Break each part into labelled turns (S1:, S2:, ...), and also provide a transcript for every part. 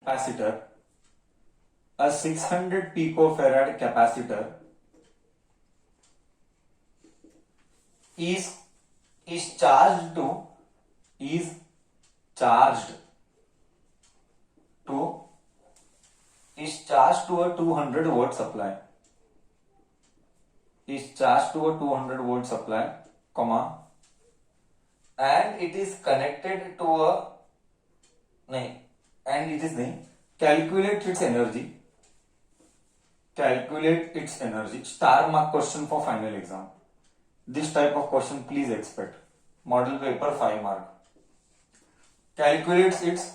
S1: capacitor, a 600 picofarad capacitor is charged to a 200 volt supply, comma, and it is connected to a calculate its energy. Star mark question for final exam. This type of question please expect. Model paper 5 mark. Calculates its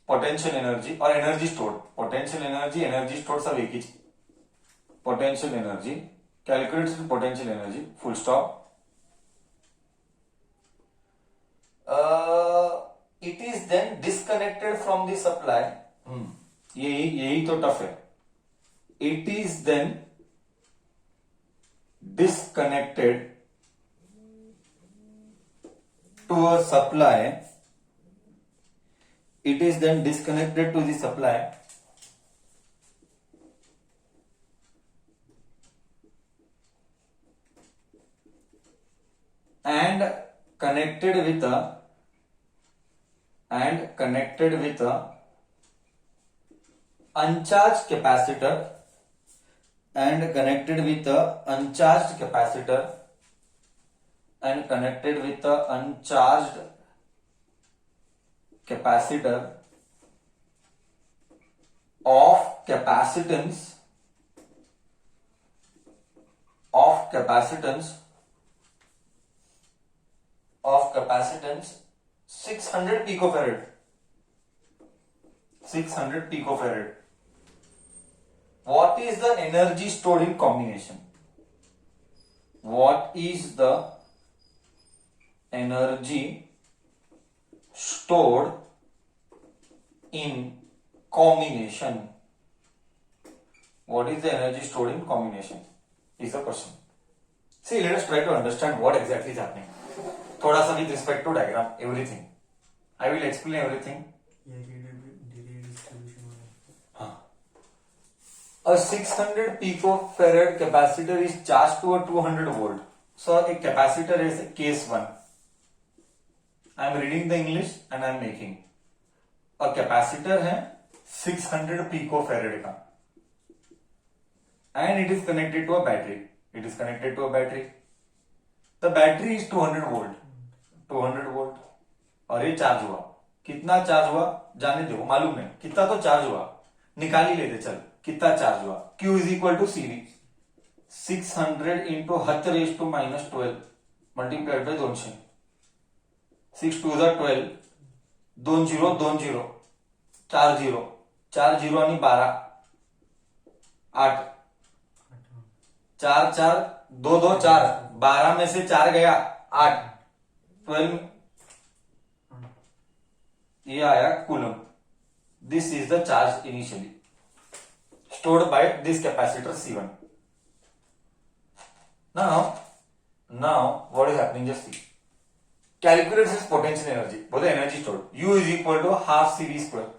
S1: potential energy or energy stored. Potential energy stored सब एक ही. Potential energy. Calculates its potential energy. Full stop. It is then disconnected from the supply. यही तो tough है. It is then disconnected to a supply. It is then disconnected to the supply and connected with a uncharged capacitor and connected with a uncharged capacitor of capacitance 600 picofarad. What is the energy stored in combination? What is the energy stored in combination? What is the energy stored in combination? Is the question. See, let us try to understand what exactly is happening. थोड़ा सा with respect to diagram, everything. I will explain everything. A 600 picofarad capacitor is charged to a 200 volt. So a capacitor is case 1. I am reading the English and I am making. A capacitor है 600 picofarad का, and it is connected to a battery. The battery is 200 volt. और ये charge हुआ. कितना charge हुआ जाने दो, मालूम नहीं कितना तो चार्ज हुआ, निकाल ही लेते चल कितना चार्ज हुआ. Q is equal to CV 600 into 10 raised to minus 12 multiplied by 200. 6 2 are 12, 2 0 2 0 4 0 4 0 आणि 12 8 4 4 2 2 4 12 में से 4 गया 8 12 ये आया coulomb. This is the charge initially stored by this capacitor C1. Now what is happening? Just see. Calculates its potential energy. Both the energy stored. U is equal to half CV square.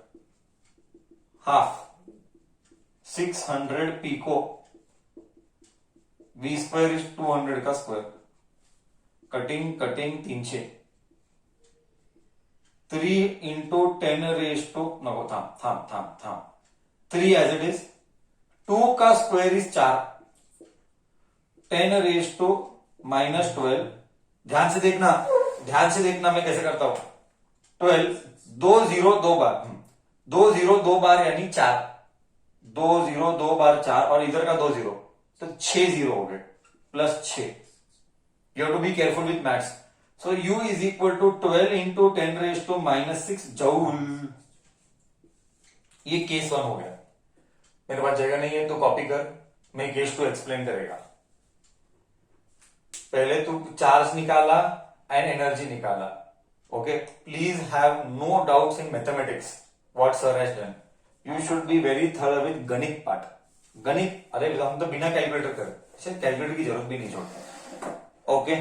S1: Half 600 pico. V square is 200 का square. Cutting 300. 3 into 10 raised to नको थांब 3 as it is. 2 का square is 4. 10 raise to minus 12. ध्यान से देखना मैं कैसे करता हूं. 12 2 0 2 बार 2 0 2 बार यानी 4. 2 0 2 बार 4 और इधर का 2 0 तो 6 0 हो गए plus 6. You have to be careful with maths. So U is equal to 12 into 10 raise to minus 6 joule. ये केस 1 हो गया. मेरे पास जगह नहीं है तो कॉपी कर, मैं केस 2 एक्सप्लेन करेगा. पहले तू चार्ज निकाला एंड एनर्जी निकाला. Okay, please have no doubts in mathematics what sir has done. You should be very thorough with गणित पार्ट. गणित अरे हम तो बिना कैलकुलेटर कर, शायद कैलकुलेटर की जरूरत भी नहीं छोड़ते. ओके,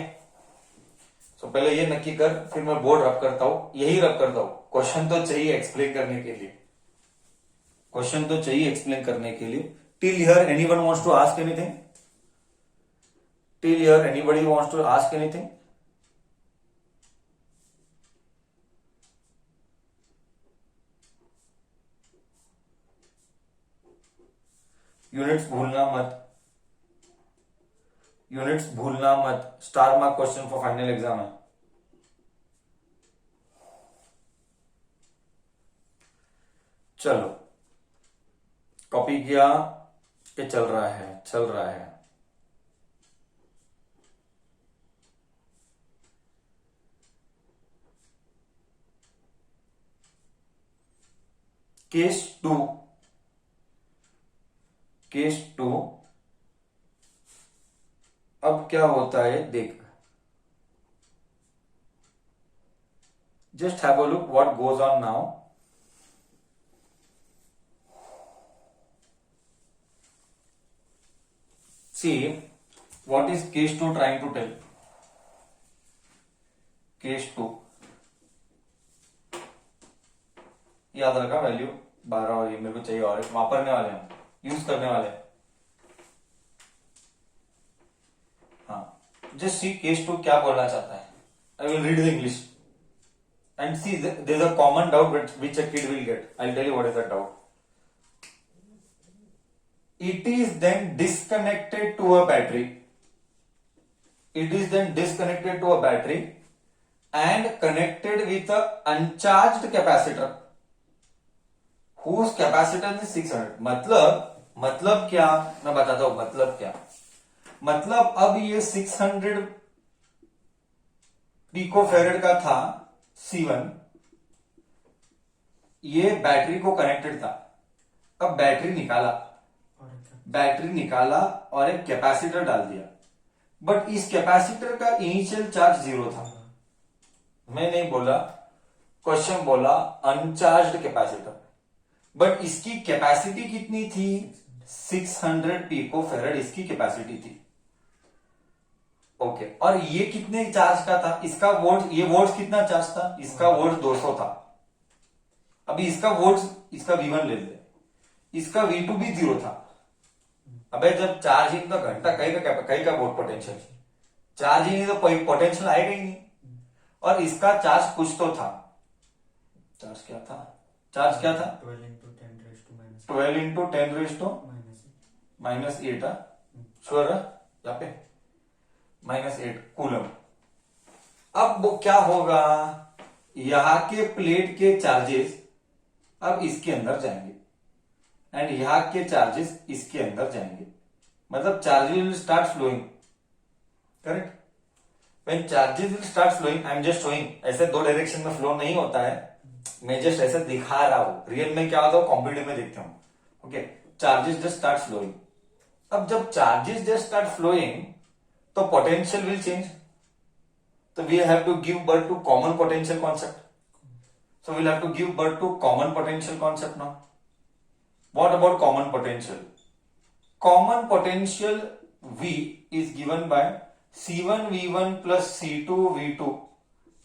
S1: सो पहले ये नक्की कर, फिर मैं बोर्ड रब करता हूं. यही रब करता हूं, क्वेश्चन तो चाहिए एक्सप्लेन करने के लिए. क्वेश्चन तो चाहिए एक्सप्लेन करने के लिए. Till here anyone wants to ask anything? Till here anybody wants to ask anything? Units भूलना मत, यूनिट्स भूलना मत. Star mark question for final exam है. चलो, कॉपी किया कि चल रहा है? चल रहा है. Case 2, case 2. अब क्या होता है देख. Just have a look what goes on now. See, what is case 2 trying to tell? Case 2, याद रखा वैल्यू 12 और ये मेरे को चाहिए और वापरने वाले हैं, यूज करने वाले हैं. हाँ, जस्ट सी केस 2 क्या बोलना चाहता है. I will read the English and see there is a common doubt which a kid will get. I will tell you what is that doubt. It is then disconnected to a battery. It is then disconnected to a battery and connected with a uncharged capacitor whose capacitance is 600. मतलब क्या, मैं बताता हूं मतलब क्या. मतलब अब ये 600 पिकोफेरेड का था C1, ये बैटरी को कनेक्टेड था. अब बैटरी निकाला और एक कैपेसिटर डाल दिया. बट इस कैपेसिटर का इनिशियल चार्ज 0 था. मैं नहीं बोला, क्वेश्चन बोला अनचार्ज्ड कैपेसिटर. बट इसकी कैपेसिटी कितनी थी? 600 पिकोफेरेड इसकी कैपेसिटी थी. ओके, और ये कितने चार्ज का था? इसका वोल्ट, ये वोल्ट कितना चार्ज था? इसका वोल्ट 200 था. अभी इसका वोल्ट, इसका V1 ले ले, इसका V2 भी 0 था. अबे जब चार्जिंग तो घंटा कहीं का वोल्ट पोटेंशियल, चार्जिंग नहीं तो पोटेंशियल आएगा ही नहीं. और इसका चार्ज कुछ तो था. चार्ज क्या था? 12 इंटू 10 रेज टू -8. श्योर है यहाँ पे? -8 कूलम. अब वो क्या होगा, यहां के प्लेट के चार्जेस अब इसके अंदर जाएंगे एंड यहां के चार्जेस इसके अंदर जाएंगे. मतलब charges will start flowing. Correct? When charges will start flowing, I am just showing, ऐसे दो डायरेक्शन में फ्लो नहीं होता है, मैं जस्ट ऐसे दिखा रहा हूं. रियल में क्या होता है कॉम्पिटिटिव में देखते हूं. Okay, charges just start flowing. अब जब चार्जेस जस्ट स्टार्ट फ्लोइंग तो पोटेंशियल विल चेंज. तो we have to give birth to common potential concept. So we'll have to give birth to common potential concept now. What about common potential? Common potential V is given by C1 V1 plus C2 V2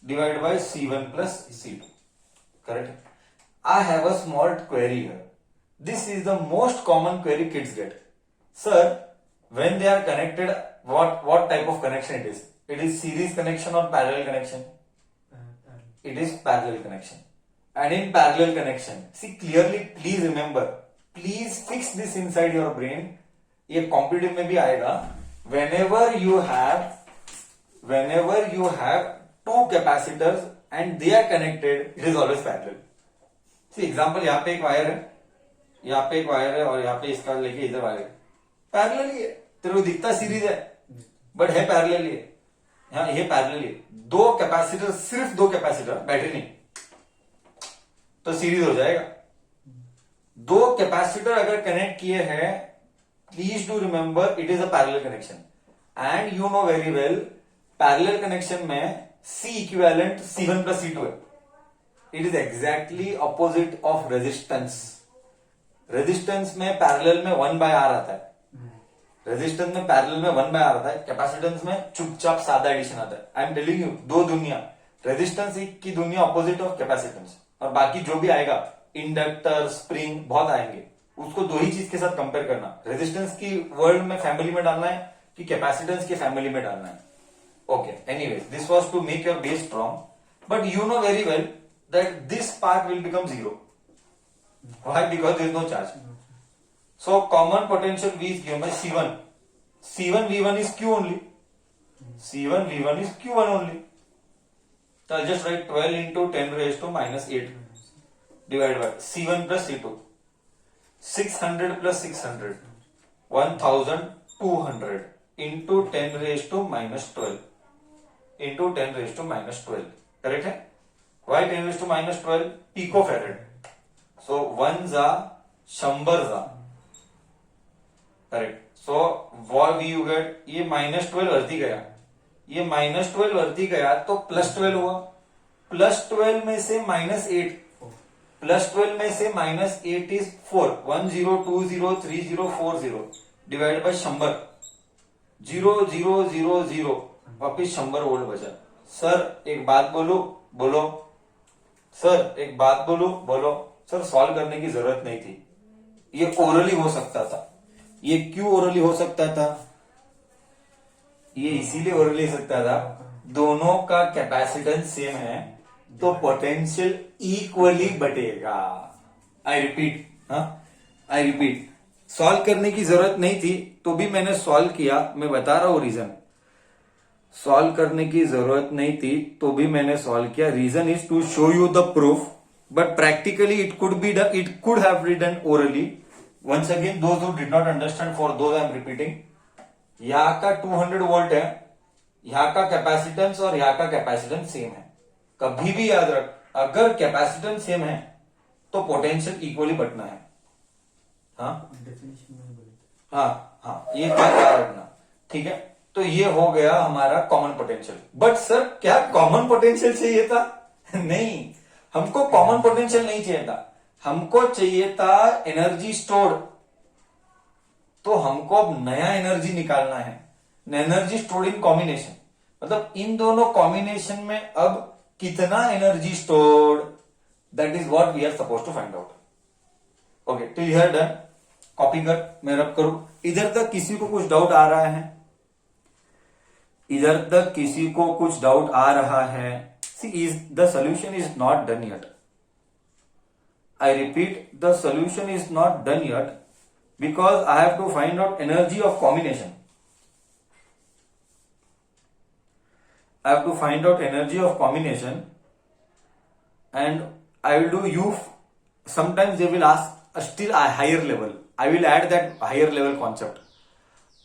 S1: divided by C1 plus C2. Correct? I have a small query here. This is the most common query kids get. Sir, when they are connected, what type of connection it is? It is series connection or parallel connection? It is parallel connection. And in parallel connection, see clearly, please remember, please fix this inside your brain. ये competitive में भी आएगा. Whenever you have two capacitors and they are connected, it is always parallel. See example, यहाँ पे एक wire है, यहाँ पे एक वायर है और यहाँ पे इसका लेके इधर वायर है. पैरेलल ही है. तेरे को दिखता सीरीज है बट है पैरेलल ही है. यहाँ ये पैरेलल ही है. दो कैपेसिटर, सिर्फ दो कैपेसिटर, बैटरी नहीं, तो सीरीज हो जाएगा. दो कैपेसिटर अगर कनेक्ट किए हैं, please do remember it is a parallel connection. And you know very well, parallel connection में C equivalent C1 plus C2 है. It is exactly opposite of resistance. Resistance में पैरेलल में 1/R आता है. Resistance में parallel में 1/R आता है. कैपेसिटेंस में चुपचाप सादा एडिशन आता है. आई एम टेलिंग यू, दो दुनिया. रेजिस्टेंस की दुनिया ऑपोजिट ऑफ कैपेसिटेंस, और बाकी जो भी आएगा इंडक्टर, स्प्रिंग बहुत आएंगे, उसको दो ही चीज के साथ कंपेयर करना, रेजिस्टेंस की वर्ल्ड में फैमिली में डालना है कि कैपेसिटेंस की फैमिली में डालना है. Okay, anyways this was to make your base strong, but you know very well that this part will become zero. Why? Because there is no charge. So common potential V is given by C1. C1 V1 is Q only. C1 V1 is Q1 only. So I'll just write 12 into 10 raised to minus 8 divided by C1 plus C2. 600 plus 600. 1200 into 10 raised to minus 12 into 10 raised to minus 12. Correct है? Why 10 raised to minus 12? Picofarad. So 1 जा 100 जा. Correct. So what you get? ये minus 12 वरती गया, ये minus 12 वरती गया तो plus 12 हुआ. plus 12 में से minus 8, plus 12 में से minus 8 is 4. 1 0 2 0 3 0 4 0 divided by 100. 0 0 0 0 वापिस 100 वोल्ट बचा. सर एक बात बोलो, बोलो. सर एक बात बोलो, बोलो. सर सॉल्व करने की जरूरत नहीं थी, ये ओरली हो सकता था. ये क्यों ओरली हो सकता था? ये इसीलिए ओरली हो सकता था, दोनों का कैपेसिटेंस सेम है तो पोटेंशियल इक्वली बटेगा. I repeat, I repeat, solve करने की जरूरत नहीं थी तो भी मैंने सॉल्व किया. मैं बता रहा हूं रीजन. सॉल्व करने की जरूरत नहीं थी तो भी मैंने सॉल्व किया. Reason is to show you the proof, but practically it could have been done orally. Once again, those who did not understand, for those I am repeating, यहाँ का 200 वोल्ट है, यहाँ का कैपेसिटेंस और यहाँ का कैपेसिटेंस सेम है. कभी भी याद रख, अगर कैपेसिटेंस सेम है तो पोटेंशियल इक्वली बटना है. हाँ हाँ हाँ, ये बात याद रखना. ठीक है, तो ये हो गया हमारा कॉमन पोटेंशियल. बट सर क्या कॉमन पोटेंशियल चाहिए था? नहीं, हमको कॉमन पोटेंशियल नहीं चाहिए था, हमको चाहिए था एनर्जी स्टोर्ड. तो हमको अब नया एनर्जी निकालना है, एनर्जी स्टोर्ड इन कॉम्बिनेशन. मतलब इन दोनों कॉम्बिनेशन में अब कितना energy stored, that is what we are suppose to find out. Okay, तो यू हैव डन. कॉपी कर, मैं रब करूं. इधर तक किसी को कुछ डाउट आ रहा है? इधर तक किसी को कुछ डाउट आ रहा है? See is the solution is not done yet. I repeat, the solution is not done yet because I have to find out energy of combination. I have to find out energy of combination, and I will do U. Sometimes they will ask still a higher level. I will add that higher level concept.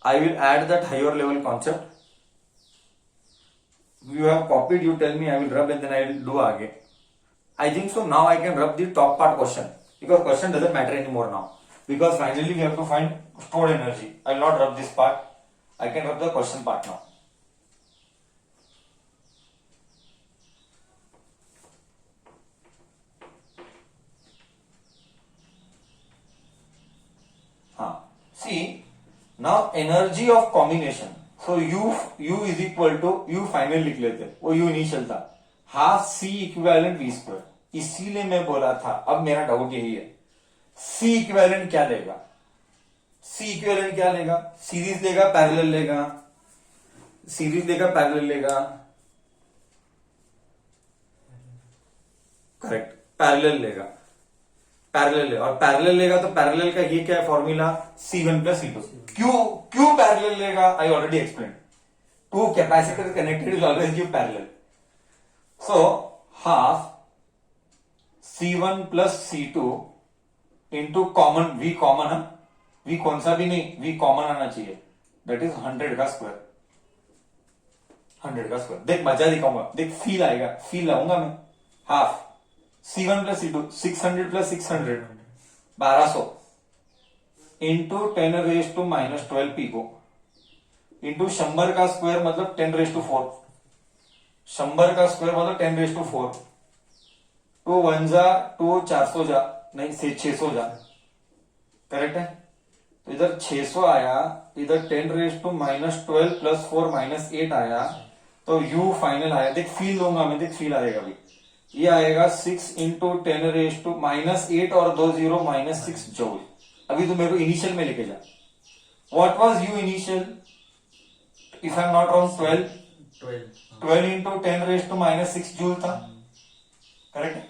S1: I will add that higher level concept. You have copied, you tell me, I will rub and then I will do again. I think so now I can rub the top part question, because question doesn't matter anymore now, because finally we have to find stored energy. I will not rub this part, I can rub the question part now. See, now energy of combination. So U is equal to, U final लिख लेते, वो U initial था, half C equivalent V square. इसीलिए मैं बोला था, अब मेरा डाउट यही है, C इक्विवेलेंट क्या लेगा? C इक्विवेलेंट क्या लेगा? सीरीज लेगा, पैरेलल लेगा? सीरीज लेगा, पैरेलल लेगा? करेक्ट, पैरेलल लेगा. पैरेलल ले, और पैरेलल लेगा तो पैरेलल का ये क्या है फॉर्मूला? C1 plus C2. क्यों पैरेलल लेगा? I already explain. Two capacitor connected is always give parallel. So half C1 plus C2 into common V common है, V कौन सा भी नहीं, V कॉमन आना चाहिए, दैट इज 100 का स्क्वायर. 100 का स्क्वायर. देख मजा दिखाऊंगा, देख फील आएगा, फील लाऊंगा मैं. Half C1 plus C2, 600 plus 600 1200 into 10 raise to minus 12 pico into 100 का स्क्वायर मतलब 10 रेज टू 4. 100 का स्क्वायर मतलब 10 रेज टू 4. 2 1 जा 2 400 जा, नहीं से 600 जा. करेक्ट है. तो इधर 600 आया, इधर 10 raise to minus 12 plus 4 minus 8 आया, तो U फाइनल आया. देख फील लूंगा मैं, देख फील आएगा अभी. ये आएगा 6 इंटू 10⁻⁻8 और 2 0 -6 जूल। अभी तो मेरे को इनिशियल में लेके जा। What was you initial? If I am not wrong 12 into 10⁻⁻6 joule था, करेक्ट है?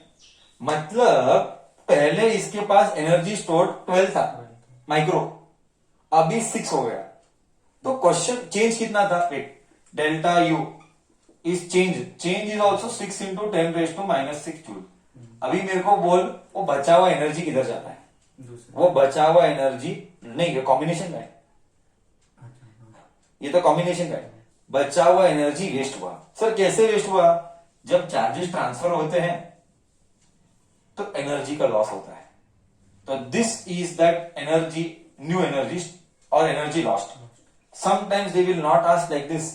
S1: मतलब पहले इसके पास एनर्जी स्टोर 12 था माइक्रो, अभी 6 हो गया। तो क्वेश्चन चेंज कितना था? Wait, delta U is change is also 6 into 10⁻⁻6 joule. अभी मेरे को बोल वो बचा हुआ एनर्जी किधर जाता है? वो बचा हुआ एनर्जी नहीं, ये कॉम्बिनेशन का है, ये तो कॉम्बिनेशन का है। बचा हुआ एनर्जी वेस्ट हुआ। सर कैसे वेस्ट हुआ? जब चार्जेस ट्रांसफर होते हैं तो एनर्जी का लॉस होता है। तो this is that energy, new energy और energy lost. Sometimes they will not ask like this.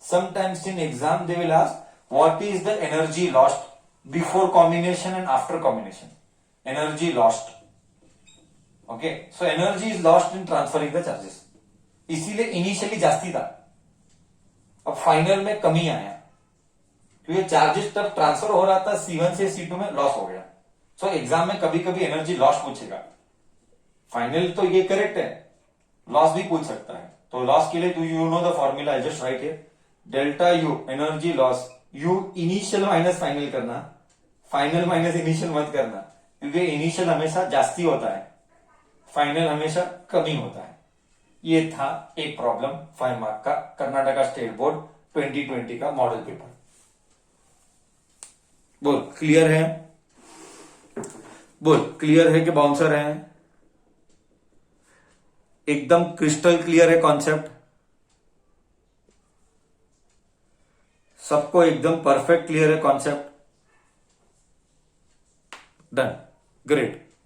S1: Sometimes in exam they will ask what is the energy lost before combination and after combination. Energy lost. Okay, so energy is lost in transferring the charges. इसीलिए initially जास्ती था, अब final में कमी आया क्योंकि charges तब transfer हो रहा था C1 से C2 में, लॉस हो गया। सो एग्जाम में कभी कभी एनर्जी लॉस पूछेगा। फाइनल तो ये करेक्ट है, लॉस भी पूछ सकता है। तो लॉस के लिए तो you know the formula, I just right here, delta U energy loss, you initial minus final करना, फाइनल माइनस इनिशियल मत करना, क्योंकि इनिशियल हमेशा जास्ती होता है, फाइनल हमेशा कमी होता है। ये था एक प्रॉब्लम 5 मार्क का, कर्नाटका स्टेट बोर्ड 2020 का मॉडल पेपर। बोल क्लियर है? बोल क्लियर है कि बाउंसर है? एकदम क्रिस्टल क्लियर है कॉन्सेप्ट? सबको एकदम परफेक्ट क्लियर है कॉन्सेप्ट? Done, great.